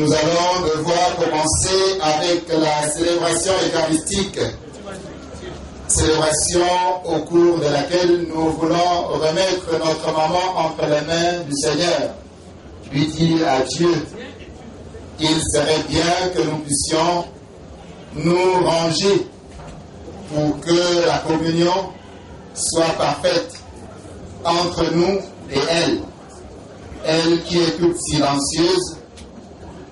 Nous allons devoir commencer avec la célébration eucharistique. Célébration au cours de laquelle nous voulons remettre notre maman entre les mains du Seigneur. Lui dire à Dieu qu'il serait bien que nous puissions nous ranger pour que la communion soit parfaite entre nous et elle. Elle qui est toute silencieuse,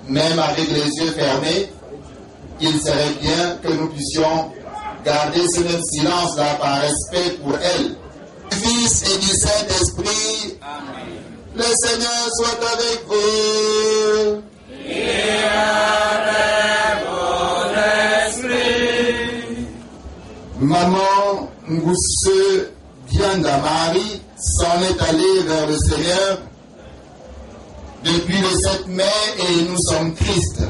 même avec les yeux fermés, il serait bien que nous puissions garder ce même silence-là par respect pour elle. Du Fils et du Saint-Esprit, amen. Le Seigneur soit avec vous. Et avec votre esprit. Maman Ngousse Bianda-Marie s'en est allée vers le Seigneur depuis le 7 mai et nous sommes tristes.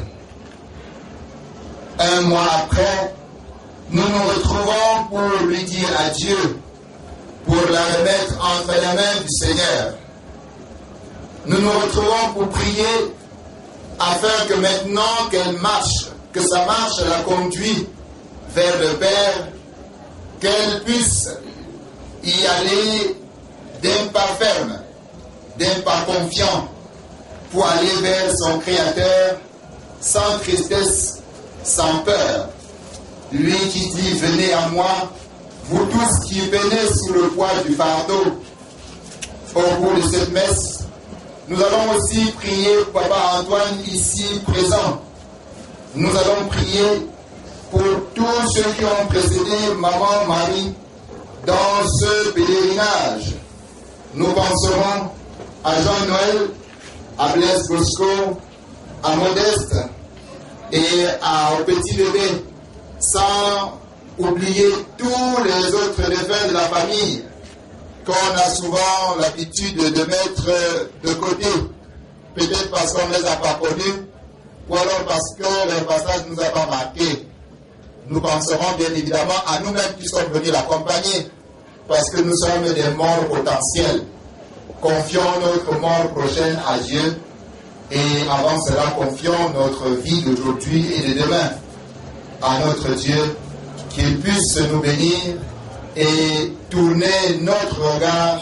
Un mois après, nous nous retrouvons pour lui dire adieu, pour la remettre entre les mains du Seigneur. Nous nous retrouvons pour prier afin que maintenant qu'elle marche, que sa marche la conduit vers le Père, qu'elle puisse y aller d'un pas ferme, d'un pas confiant, pour aller vers son Créateur sans tristesse, sans peur. Lui qui dit, venez à moi, vous tous qui peinez sous le poids du fardeau. Au cours de cette messe, nous allons aussi prier Papa Antoine ici présent. Nous allons prier pour tous ceux qui ont précédé Maman Marie dans ce pèlerinage. Nous penserons à Jean-Noël, à Blaise Bosco, à Modeste et au petit bébé, sans oublier tous les autres défunts de la famille qu'on a souvent l'habitude de mettre de côté, peut-être parce qu'on ne les a pas connus ou alors parce que leur passage ne nous a pas marqué. Nous penserons bien évidemment à nous-mêmes qui sommes venus l'accompagner, parce que nous sommes des morts potentiels. Confions notre mort prochaine à Dieu et avant cela confions notre vie d'aujourd'hui et de demain à notre Dieu, qu'il puisse nous bénir et tourner notre regard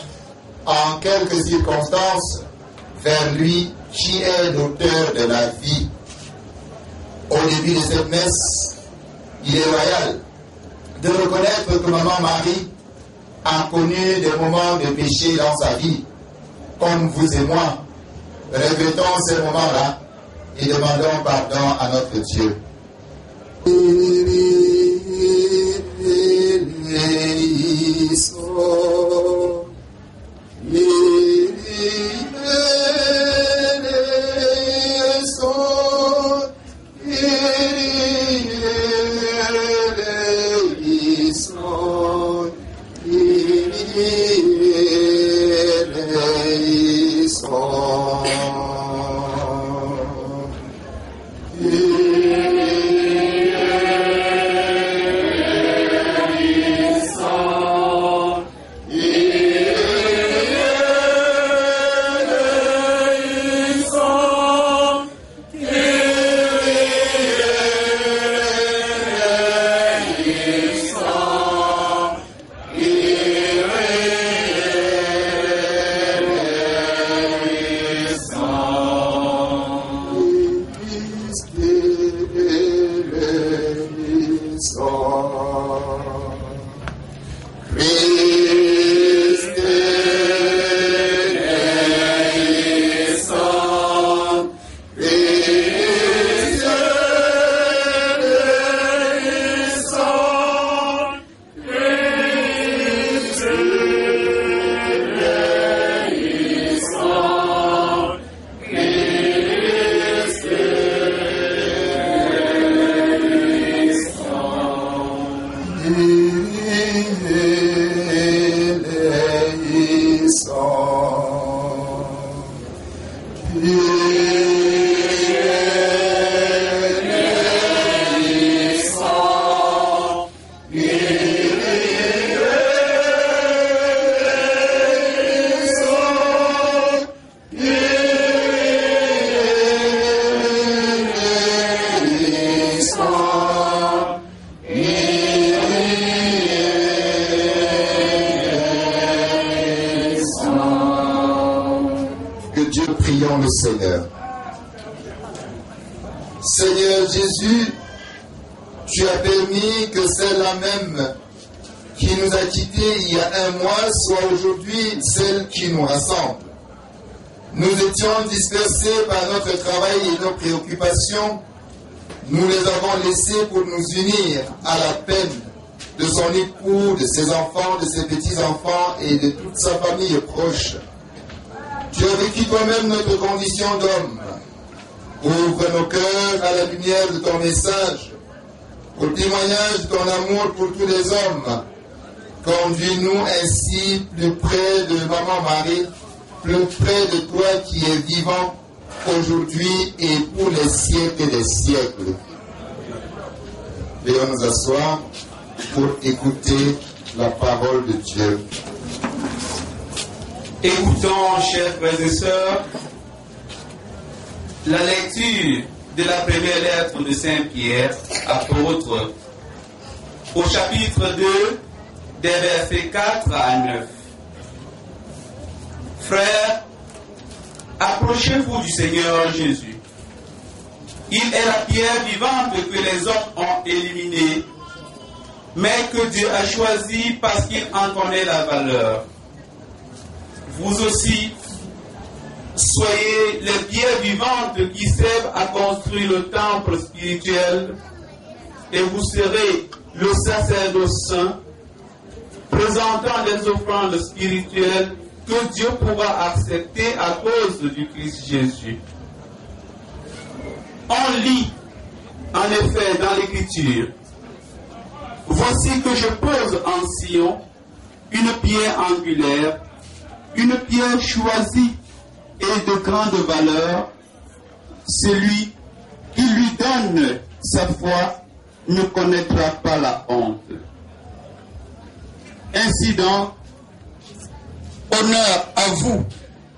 en quelques circonstances vers lui qui est l'auteur de la vie. Au début de cette messe, il est royal de reconnaître que Maman Marie a connu des moments de péché dans sa vie, comme vous et moi. Répétons ces moments-là et demandons pardon à notre Dieu. Prions le Seigneur. Seigneur Jésus, tu as permis que celle-là même qui nous a quittés il y a un mois soit aujourd'hui celle qui nous rassemble. Nous étions dispersés par notre travail et nos préoccupations. Nous les avons laissés pour nous unir à la peine de son époux, de ses enfants, de ses petits-enfants et de toute sa famille proche. Tu as vécu toi-même notre condition d'homme. Ouvre nos cœurs à la lumière de ton message, au témoignage de ton amour pour tous les hommes. Conduis-nous ainsi plus près de Maman Marie, plus près de toi qui es vivant aujourd'hui et pour les siècles des siècles. Veuillons nous asseoir pour écouter la parole de Dieu. Écoutons, chers frères et sœurs, la lecture de la première lettre de Saint Pierre, apôtre, au chapitre 2, des versets 4 à 9. Frères, approchez-vous du Seigneur Jésus. Il est la pierre vivante que les hommes ont éliminée, mais que Dieu a choisie parce qu'il en connaît la valeur. Vous aussi, soyez les pierres vivantes qui servent à construire le temple spirituel, et vous serez le sacerdoce saint, présentant des offrandes spirituelles que Dieu pourra accepter à cause du Christ Jésus. On lit, en effet, dans l'Écriture, « Voici que je pose en Sion une pierre angulaire, une pierre choisie et de grande valeur. Celui qui lui donne sa foi ne connaîtra pas la honte. » Ainsi donc, honneur à vous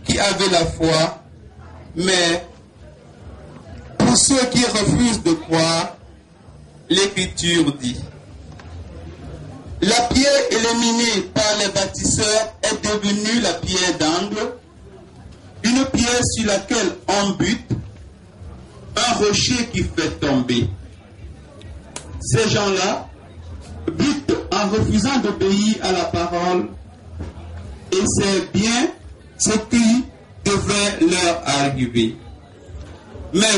qui avez la foi, mais pour ceux qui refusent de croire, l'Écriture dit: la pierre éliminée par les bâtisseurs est devenue la pierre d'angle, une pierre sur laquelle on bute, un rocher qui fait tomber. Ces gens-là butent en refusant d'obéir à la parole, et c'est bien ce qui devrait leur arriver. Mais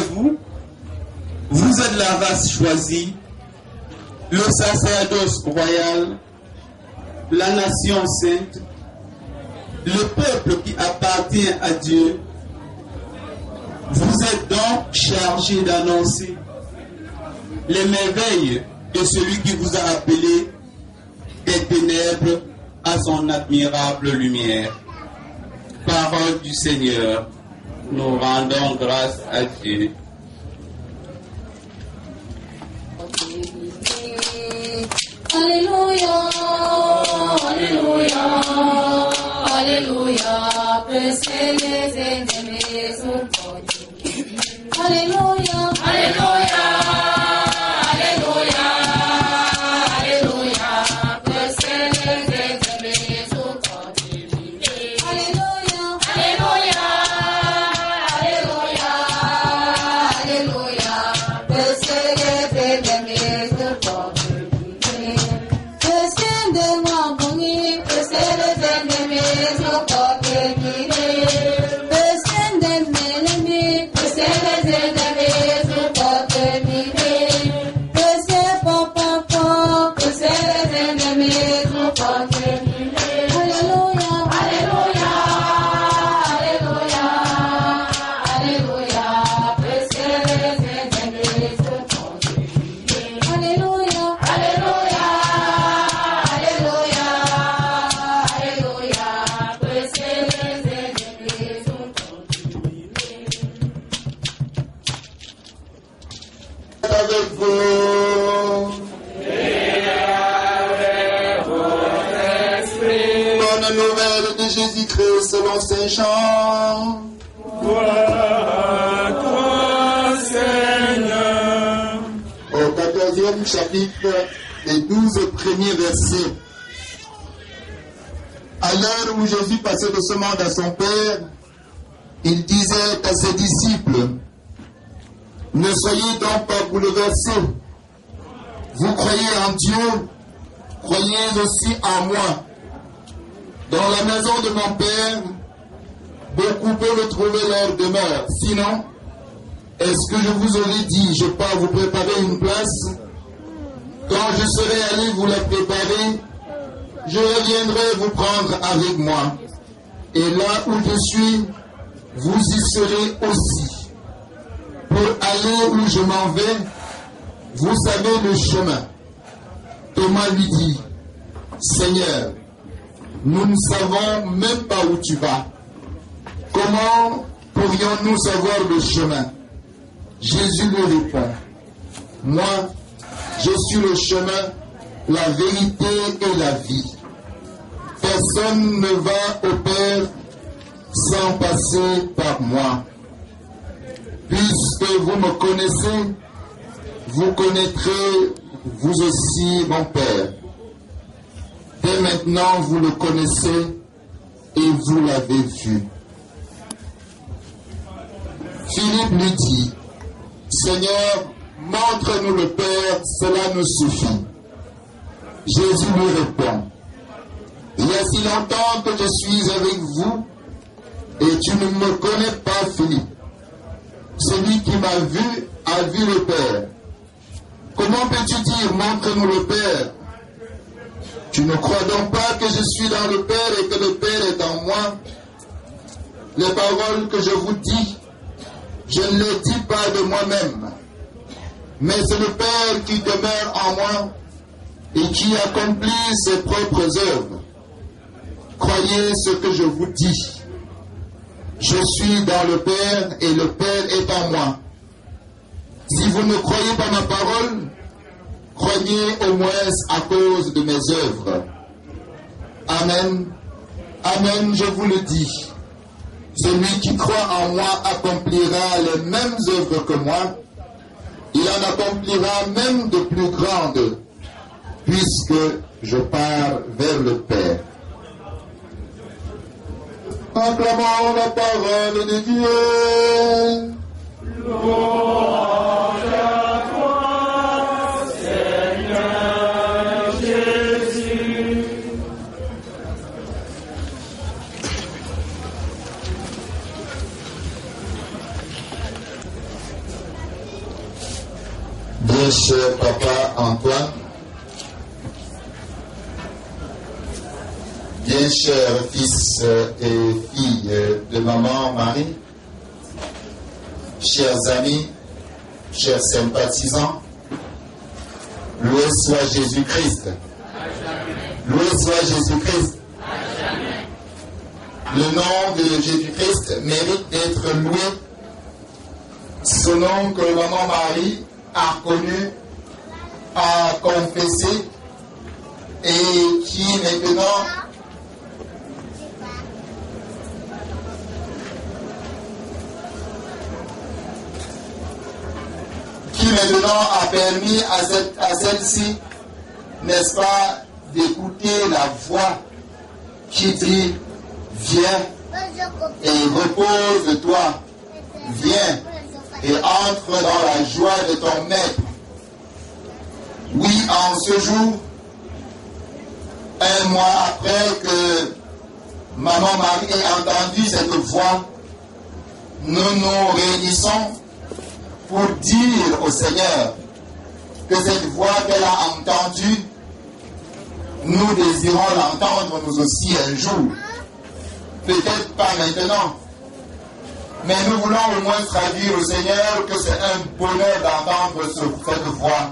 vous êtes la race choisie, le sacerdoce royal, la nation sainte, le peuple qui appartient à Dieu. Vous êtes donc chargés d'annoncer les merveilles de celui qui vous a appelé des ténèbres à son admirable lumière. Parole du Seigneur, nous rendons grâce à Dieu. Alléluia, Alléluia, Alléluia, pressez les ennemis au côté. Alléluia, Alléluia, Alléluia, Alléluia, pressez les ennemis au côté. Alléluia, Alléluia, Alléluia, Alléluia, pressez les ennemis au côté. Selon Saint Jean. Gloire à toi, Seigneur. Au 14e chapitre, les 12 premiers versets. À l'heure où Jésus passait de ce monde à son Père, Il disait à ses disciples, ne soyez donc pas bouleversés. Vous croyez en Dieu, croyez aussi en moi. Dans la maison de mon Père, beaucoup peuvent trouver leur demeure. Sinon, est-ce que je vous aurais dit, je pars vous préparer une place? Quand je serai allé vous la préparer, je reviendrai vous prendre avec moi. Et là où je suis, vous y serez aussi. Pour aller où je m'en vais, vous savez le chemin. Thomas lui dit, Seigneur, nous ne savons même pas où tu vas. Comment pourrions-nous savoir le chemin? Jésus lui répond, moi, je suis le chemin, la vérité et la vie. Personne ne va au Père sans passer par moi. Puisque vous me connaissez, vous connaîtrez vous aussi mon Père. Dès maintenant, vous le connaissez et vous l'avez vu. Philippe lui dit, Seigneur, montre-nous le Père, cela nous suffit. Jésus lui répond, il y a si longtemps que je suis avec vous et tu ne me connais pas, Philippe. Celui qui m'a vu a vu le Père. Comment peux-tu dire, montre-nous le Père? Tu ne crois donc pas que je suis dans le Père et que le Père est en moi? Les paroles que je vous dis, je ne les dis pas de moi-même, mais c'est le Père qui demeure en moi et qui accomplit ses propres œuvres. Croyez ce que je vous dis. Je suis dans le Père et le Père est en moi. Si vous ne croyez pas ma parole, croyez au moins à cause de mes œuvres. Amen. Amen, je vous le dis. Celui qui croit en moi accomplira les mêmes œuvres que moi. Il en accomplira même de plus grandes, puisque je pars vers le Père. Acclamons la parole de Dieu. Louange à toi, Seigneur Jésus. Bien cher papa Antoine, bien chers fils et filles de maman Marie, chers amis, chers sympathisants, loué soit Jésus-Christ. Loué soit Jésus-Christ. Le nom de Jésus-Christ mérite d'être loué. Ce nom que maman Marie a connu, a confessé et qui maintenant a permis à celle-ci, n'est-ce pas, d'écouter la voix qui dit viens et repose-toi, viens et entre dans la joie de ton maître. Oui, en ce jour, un mois après que maman Marie ait entendu cette voix, nous nous réunissons pour dire au Seigneur que cette voix qu'elle a entendue, nous désirons l'entendre nous aussi un jour. Peut-être pas maintenant, mais nous voulons au moins traduire au Seigneur que c'est un bonheur d'entendre cette voix.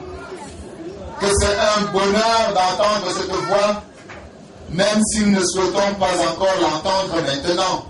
Que c'est un bonheur d'entendre cette voix, même si nous ne souhaitons pas encore l'entendre maintenant.